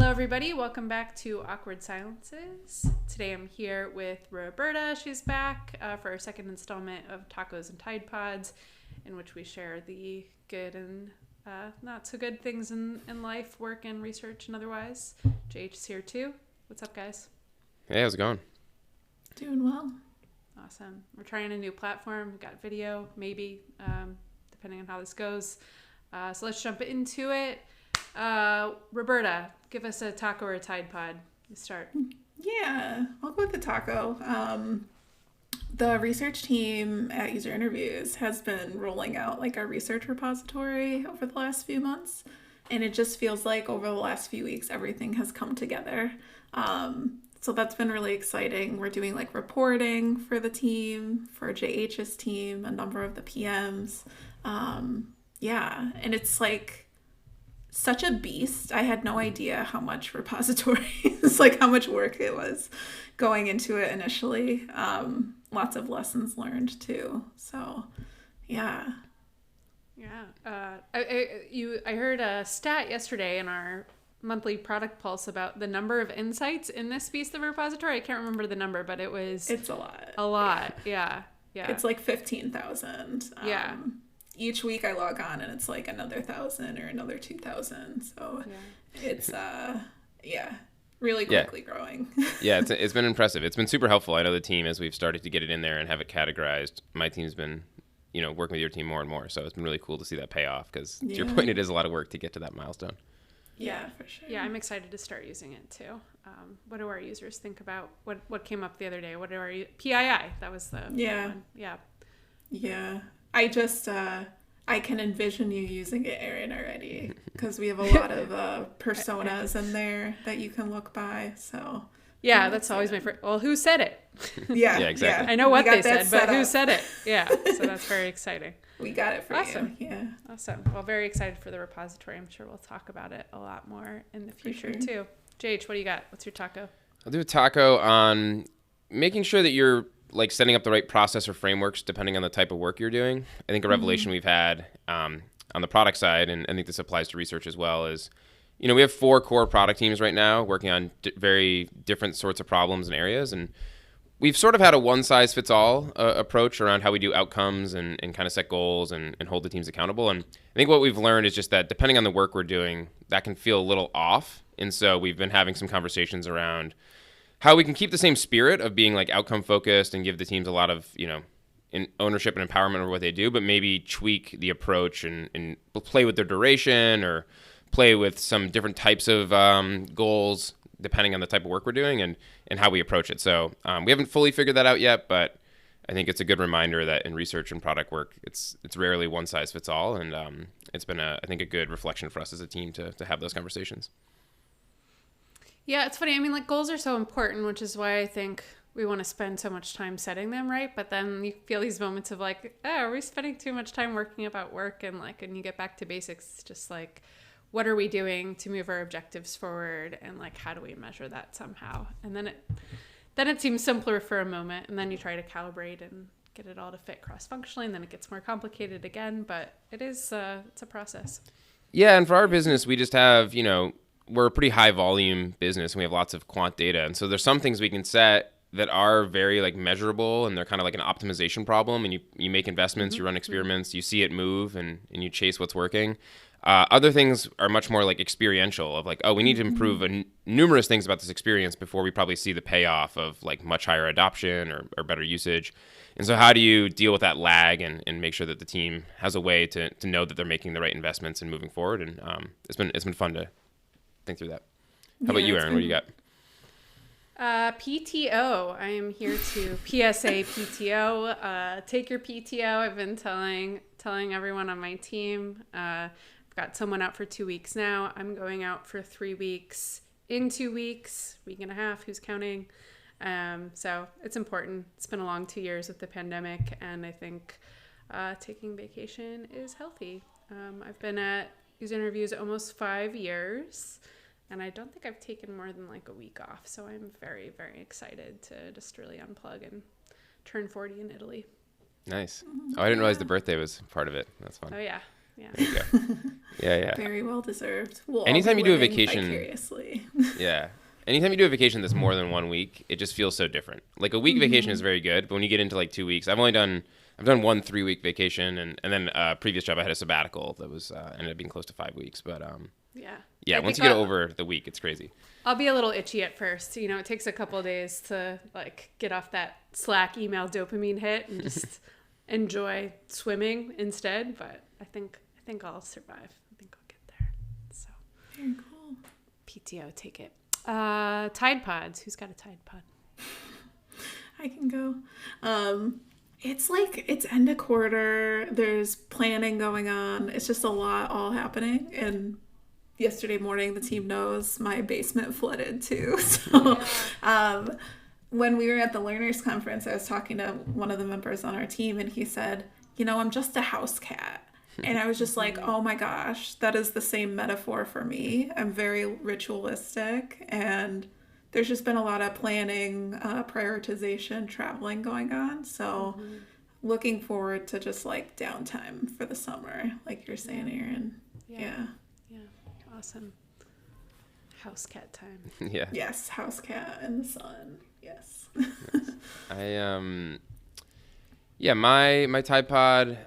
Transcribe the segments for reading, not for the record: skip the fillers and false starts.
Hello, everybody. Welcome back to Awkward Silences. Today I'm here with Roberta. She's back for our second installment of Tacos and Tide Pods, in which we share the good and not so good things in life, work, and research, and otherwise. JH is here too. What's up, guys? Hey, how's it going? Doing well. Awesome. We're trying a new platform. We've got video, maybe, depending on how this goes. So let's jump into it. Roberta, give us a taco or a Tide Pod. You start. Yeah, I'll go with the taco. The research team at User Interviews has been rolling out like our research repository over the last few months. And it just feels like over the last few weeks, everything has come together. So that's been really exciting. We're doing like reporting for the team, for JH's team, a number of the PMs. Yeah, and it's like such a beast. I had no idea how much repositories, like how much work it was going into it initially. Lots of lessons learned too. So, yeah. Yeah. I heard a stat yesterday in our monthly product pulse about the number of insights in this piece of repository. I can't remember the number, but it's a lot. A lot. Yeah. It's like 15,000. Yeah. Each week I log on and it's like another 1,000 or another 2,000. So it's really quickly growing. Yeah, it's been impressive. It's been super helpful. I know the team, as we've started to get it in there and have it categorized, my team's been, working with your team more and more. So it's been really cool to see that pay off because to your point, it is a lot of work to get to that milestone. Yeah, for sure. Yeah, I'm excited to start using it too. What do our users think about what came up the other day? What do our PII? That was the one. Yeah. Yeah. I just, I can envision you using it, Erin, already, because we have a lot of personas in there that you can look by, so. Yeah, that's always my first, well, who said it? Yeah, exactly. Yeah. I know what they said, but who said it? Yeah, so that's very exciting. We got it for you. Yeah. Awesome. Well, very excited for the repository. I'm sure we'll talk about it a lot more in the future, too. JH, what do you got? What's your taco? I'll do a taco on making sure that you're like setting up the right process or frameworks depending on the type of work you're doing. I think a revelation we've had on the product side, and I think this applies to research as well, is, we have 4 core product teams right now working on very different sorts of problems and areas. And we've sort of had a one-size-fits-all approach around how we do outcomes and kind of set goals and hold the teams accountable. And I think what we've learned is just that depending on the work we're doing, that can feel a little off. And so we've been having some conversations around how we can keep the same spirit of being like outcome focused and give the teams a lot of, in ownership and empowerment over what they do, but maybe tweak the approach and play with their duration or play with some different types of goals depending on the type of work we're doing and how we approach it. So we haven't fully figured that out yet, but I think it's a good reminder that in research and product work, it's rarely one size fits all. And it's been, I think, a good reflection for us as a team to have those conversations. Yeah, it's funny. I mean, like, goals are so important, which is why I think we want to spend so much time setting them, right? But then you feel these moments of like, oh, are we spending too much time working about work? And like, and you get back to basics, it's just like, what are we doing to move our objectives forward? And like, how do we measure that somehow? And then it seems simpler for a moment. And then you try to calibrate and get it all to fit cross-functionally. And then it gets more complicated again. But it's a process. Yeah. And for our business, we just have, we're a pretty high volume business and we have lots of quant data. And so there's some things we can set that are very like measurable and they're kind of like an optimization problem. And you make investments, you run experiments, you see it move and you chase what's working. Other things are much more like experiential of like, oh, we need to improve numerous things about this experience before we probably see the payoff of like much higher adoption or better usage. And so how do you deal with that lag and make sure that the team has a way to know that they're making the right investments and moving forward? And it's been fun to think through that. How about you, Erin? What do you got? PTO. I am here to PSA PTO. Take your PTO. I've been telling everyone on my team. I've got someone out for 2 weeks now. I'm going out for 3 weeks in 2 weeks, week and a half. Who's counting? So it's important. It's been a long 2 years with the pandemic, and I think taking vacation is healthy. I've been at User Interviews almost 5 years. And I don't think I've taken more than like a week off. So I'm very, very excited to just really unplug and turn 40 in Italy. Nice. Oh, I didn't realize the birthday was part of it. That's fun. Oh, yeah. There you go. Yeah. Very well deserved. We'll Anytime all be you do a living vacation, vicariously Yeah. Anytime you do a vacation that's more than 1 week, it just feels so different. Like a week vacation is very good, but when you get into like 2 weeks, I've done 1 3-week vacation, and then previous job I had a sabbatical that was ended up being close to 5 weeks. But yeah. Once you get over the week, it's crazy. I'll be a little itchy at first. You know, it takes a couple of days to like get off that Slack email dopamine hit and just enjoy swimming instead. But I think I'll survive. I think I'll get there. So Very cool. PTO, take it. Tide Pods. Who's got a Tide Pod? I can go. It's end of quarter. There's planning going on. It's just a lot all happening. And yesterday morning, the team knows my basement flooded too. So when we were at the Learners Conference, I was talking to one of the members on our team, and he said, I'm just a house cat. And I was just like, oh my gosh, that is the same metaphor for me. I'm very ritualistic, and there's just been a lot of planning, prioritization, traveling going on. So looking forward to just like downtime for the summer, like you're saying, Erin. Yeah. Awesome. House cat time. Yeah. Yes, house cat in the sun. Yes. My Tide Pod.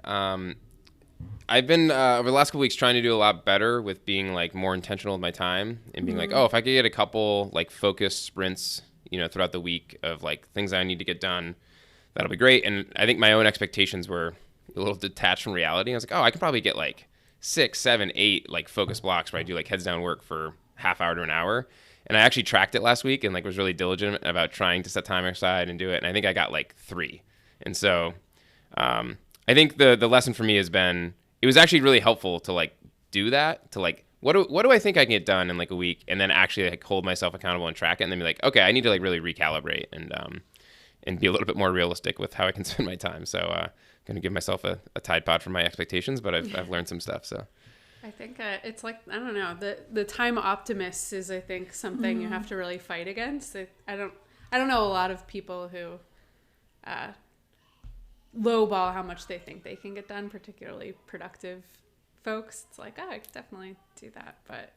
I've been over the last couple weeks trying to do a lot better with being like more intentional with my time and being like, if I could get a couple like focused sprints, throughout the week of like things I need to get done, that'll be great. And I think my own expectations were a little detached from reality. I was like, I could probably get like 6, 7, 8 like focus blocks where I do like heads down work for half hour to an hour. And I actually tracked it last week and like was really diligent about trying to set time aside and do it. And I think I got like 3. And so I think the lesson for me has been, it was actually really helpful to like do that, to like, what do I think I can get done in like a week, and then actually like hold myself accountable and track it, and then be like, okay, I need to like really recalibrate and be a little bit more realistic with how I can spend my time. So going to give myself a Tide Pod for my expectations, but I've learned some stuff. So I think it's like, I don't know, the time optimist is, I think, something you have to really fight against. I don't know a lot of people who lowball how much they think they can get done, particularly productive folks. It's like, I could definitely do that. But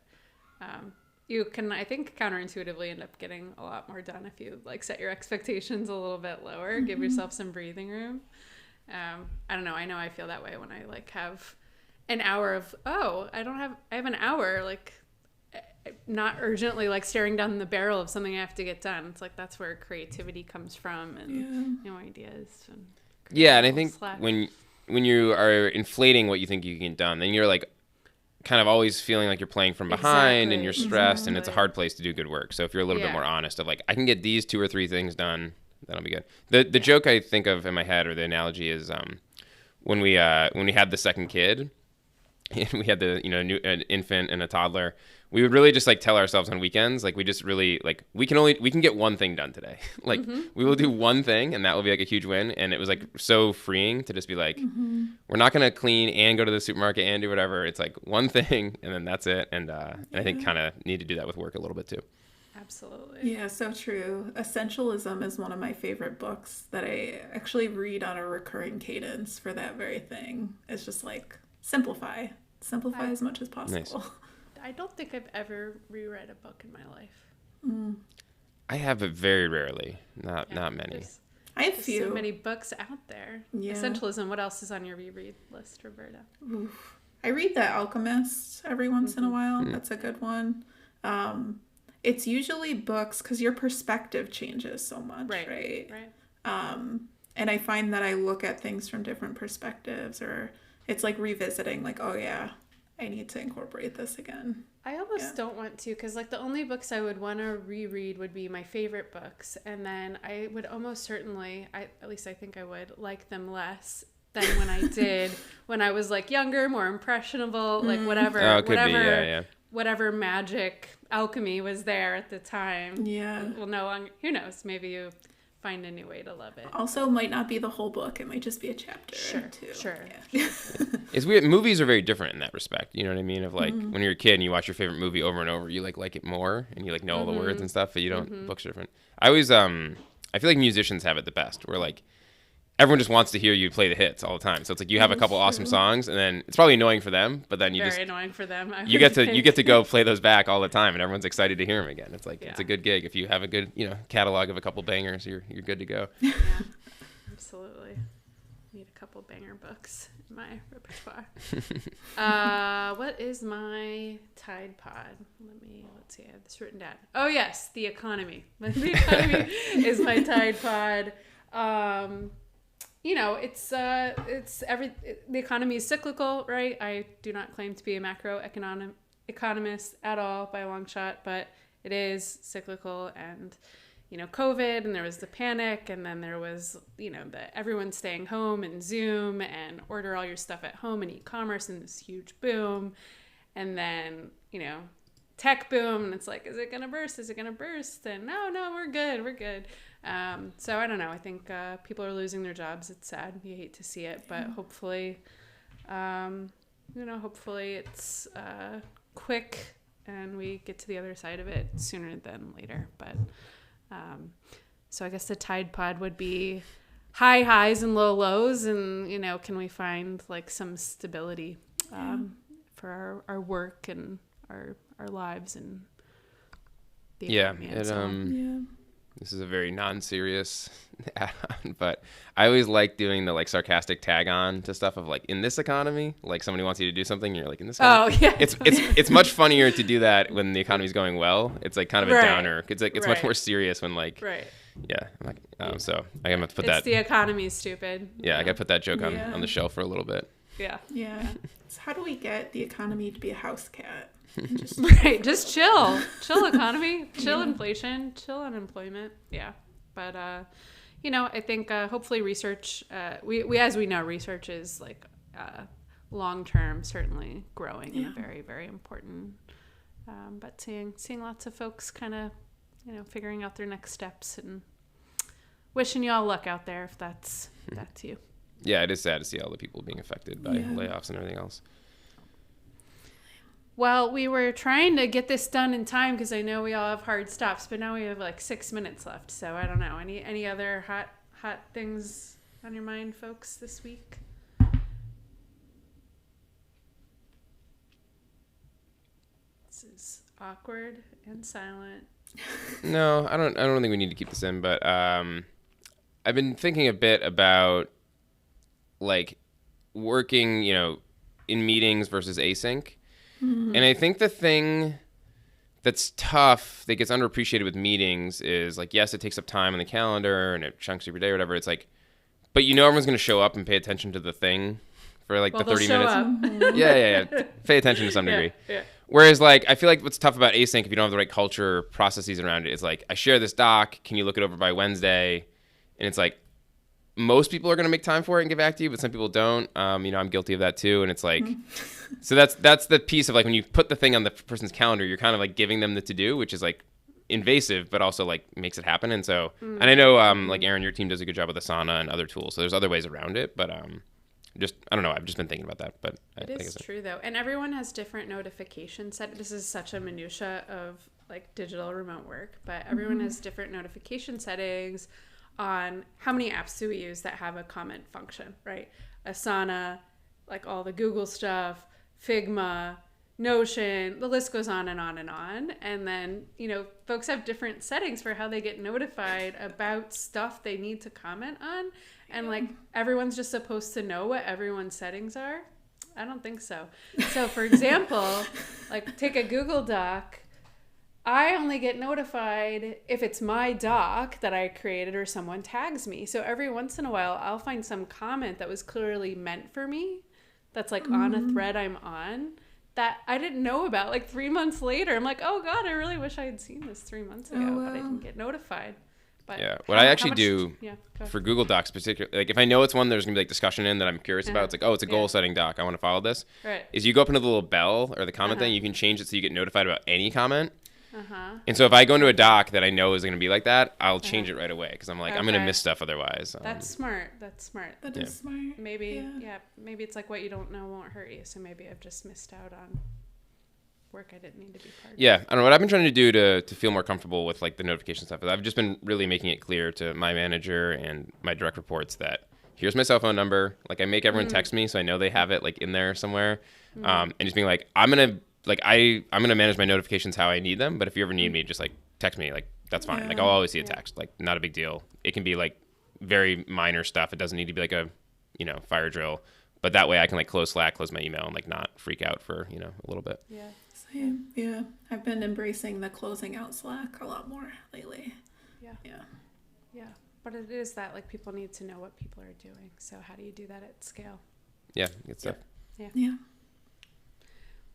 you can, I think, counterintuitively end up getting a lot more done if you like set your expectations a little bit lower, give yourself some breathing room. I don't know. I know I feel that way when I like have an hour of, I have an hour, like not urgently like staring down the barrel of something I have to get done. It's like, that's where creativity comes from and ideas. And and I think when you are inflating what you think you can get done, then you're like kind of always feeling like you're playing from behind and you're stressed and it's a hard place to do good work. So if you're a little bit more honest of like, I can get these 2 or 3 things done, that'll be good. The joke I think of in my head, or the analogy, is when we had the second kid and we had an infant and a toddler, we would really just like tell ourselves on weekends, like we just really like, we can get one thing done today. Like we will do one thing and that will be like a huge win. And it was like so freeing to just be like, we're not going to clean and go to the supermarket and do whatever. It's like one thing and then that's it. And I think kind of need to do that with work a little bit too. Absolutely. Yeah, so true. Essentialism is one of my favorite books that I actually read on a recurring cadence for that very thing. It's just like, simplify as much as possible. Nice. I don't think I've ever reread a book in my life. I have it very rarely, not many. I have so many books out there. Yeah. Essentialism. What else is on your reread list, Roberta? Oof. I read The Alchemist every once in a while. That's a good one. It's usually books because your perspective changes so much, right? And I find that I look at things from different perspectives, or it's like revisiting, like, oh yeah, I need to incorporate this again. I almost don't want to, because like the only books I would want to reread would be my favorite books, and then I would almost certainly, at least I think I would, like them less than when I did when I was like younger, more impressionable, like whatever magic alchemy was there at the time. Yeah. Well, no, who knows? Maybe you find a new way to love it. Also, might not be the whole book. It might just be a chapter. Sure. Yeah. It's weird. Movies are very different in that respect. You know what I mean? Of like when you're a kid and you watch your favorite movie over and over, you like it more and you like know all the words and stuff, but you don't. Books are different. I always I feel like musicians have it the best. Where like everyone just wants to hear you play the hits all the time. So it's like you have a couple awesome songs, and then it's probably annoying for them, but then Very annoying for them. You get to go play those back all the time, and everyone's excited to hear them again. It's like it's a good gig if you have a good catalog of a couple bangers. You're good to go. Yeah, absolutely. Need a couple banger books in my repertoire. What is my Tide Pod? Let's see. I have this written down. Oh yes, the economy. The economy is my Tide Pod. The economy is cyclical, right? I do not claim to be a macroeconomic economist at all by a long shot, but it is cyclical. And COVID, and there was the panic, and then there was everyone staying home and Zoom and order all your stuff at home and e-commerce and this huge boom, and then tech boom, and it's like, is it gonna burst? And no, we're good. So I don't know. I think people are losing their jobs. It's sad. You hate to see it, but hopefully it's quick and we get to the other side of it sooner than later. But so I guess the Tide Pod would be high highs and low lows, and can we find like some stability for our work and our lives and the economy and so on. This is a very non-serious add-on, but I always like doing the like sarcastic tag on to stuff of like, in this economy, like somebody wants you to do something and you're like, in this economy. Oh yeah. It's much funnier to do that when the economy's going well. It's like kind of a downer. It's like, it's much more serious when like, yeah. I'm like, so I gotta put that. It's the economy is stupid. Yeah. I gotta put that joke on the shelf for a little bit. Yeah. Yeah. So how do we get the economy to be a house cat? Just chill economy, chill inflation, chill unemployment. Yeah. But I think hopefully research, we as we know, research is like long term certainly growing and very, very important. But seeing lots of folks kind of figuring out their next steps, and wishing you all luck out there if that's you. Yeah, it is sad to see all the people being affected by layoffs and everything else. Well, we were trying to get this done in time because I know we all have hard stops, but now we have like 6 minutes left. So I don't know. Any other hot things on your mind, folks, this week? This is awkward and silent. No, I don't think we need to keep this in, but I've been thinking a bit about like working, in meetings versus async. And I think the thing that's tough, that gets underappreciated with meetings is like, yes, it takes up time on the calendar and it chunks your day or whatever. It's like, but everyone's going to show up and pay attention to the thing for like the 30 minutes. Yeah. Pay attention to some degree. Yeah. Whereas like, I feel like what's tough about async, if you don't have the right culture processes around it, is like, I share this doc. Can you look it over by Wednesday? And it's like, most people are going to make time for it and get back to you, but some people don't. I'm guilty of that too. And it's like, so that's the piece of like, when you put the thing on the person's calendar, you're kind of like giving them the to-do, which is like invasive, but also like makes it happen. And so, and I know like Erin, your team does a good job with Asana and other tools. So there's other ways around it, but I don't know. I've just been thinking about that, but it is true though. And everyone has different notification set. This is such a minutia of like digital remote work, but everyone has different notification settings on how many apps do we use that have a comment function, right? Asana, like all the Google stuff, Figma, Notion, the list goes on and on and on. And then, folks have different settings for how they get notified about stuff they need to comment on. And like, everyone's just supposed to know what everyone's settings are. I don't think so. So for example, like take a Google Doc. I only get notified if it's my doc that I created or someone tags me. So every once in a while, I'll find some comment that was clearly meant for me that's like on a thread I'm on that I didn't know about like 3 months later. I'm like, oh God, I really wish I had seen this 3 months ago, but I didn't get notified. But yeah, what I actually do for Google Docs particularly, like if I know it's one there's going to be like discussion in that I'm curious about, it's like, oh, it's a goal setting doc, I want to follow this. Right. Is you go up into the little bell or the comment thing, you can change it so you get notified about any comment. And so if I go into a doc that I know is going to be like that, I'll change it right away because I'm like, I'm going to miss stuff otherwise. That's smart. That is smart. Maybe, maybe it's like what you don't know won't hurt you. So maybe I've just missed out on work I didn't need to be part of. Yeah, I don't know what I've been trying to do to feel more comfortable with like the notification stuff. I've just been really making it clear to my manager and my direct reports that here's my cell phone number. Like I make everyone text me so I know they have it like in there somewhere. And just being like, I'm gonna manage my notifications how I need them. But if you ever need me, just like text me. Like that's fine. Like I'll always see a text. Like not a big deal. It can be like very minor stuff. It doesn't need to be like a, fire drill. But that way I can like close Slack, close my email, and like not freak out for, a little bit. Yeah. Same. Yeah. I've been embracing the closing out Slack a lot more lately. Yeah. Yeah. Yeah. But it is that like people need to know what people are doing. So how do you do that at scale? Yeah. Good stuff. Yeah. Yeah.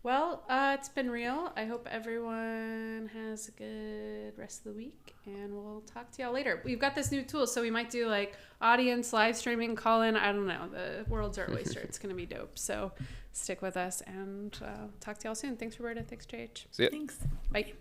Well, it's been real. I hope everyone has a good rest of the week, and we'll talk to y'all later. We've got this new tool, so we might do like audience live streaming, call in. I don't know. The world's our oyster. It's going to be dope. So stick with us, and talk to y'all soon. Thanks, Roberta. Thanks, JH. See ya. Thanks. Bye.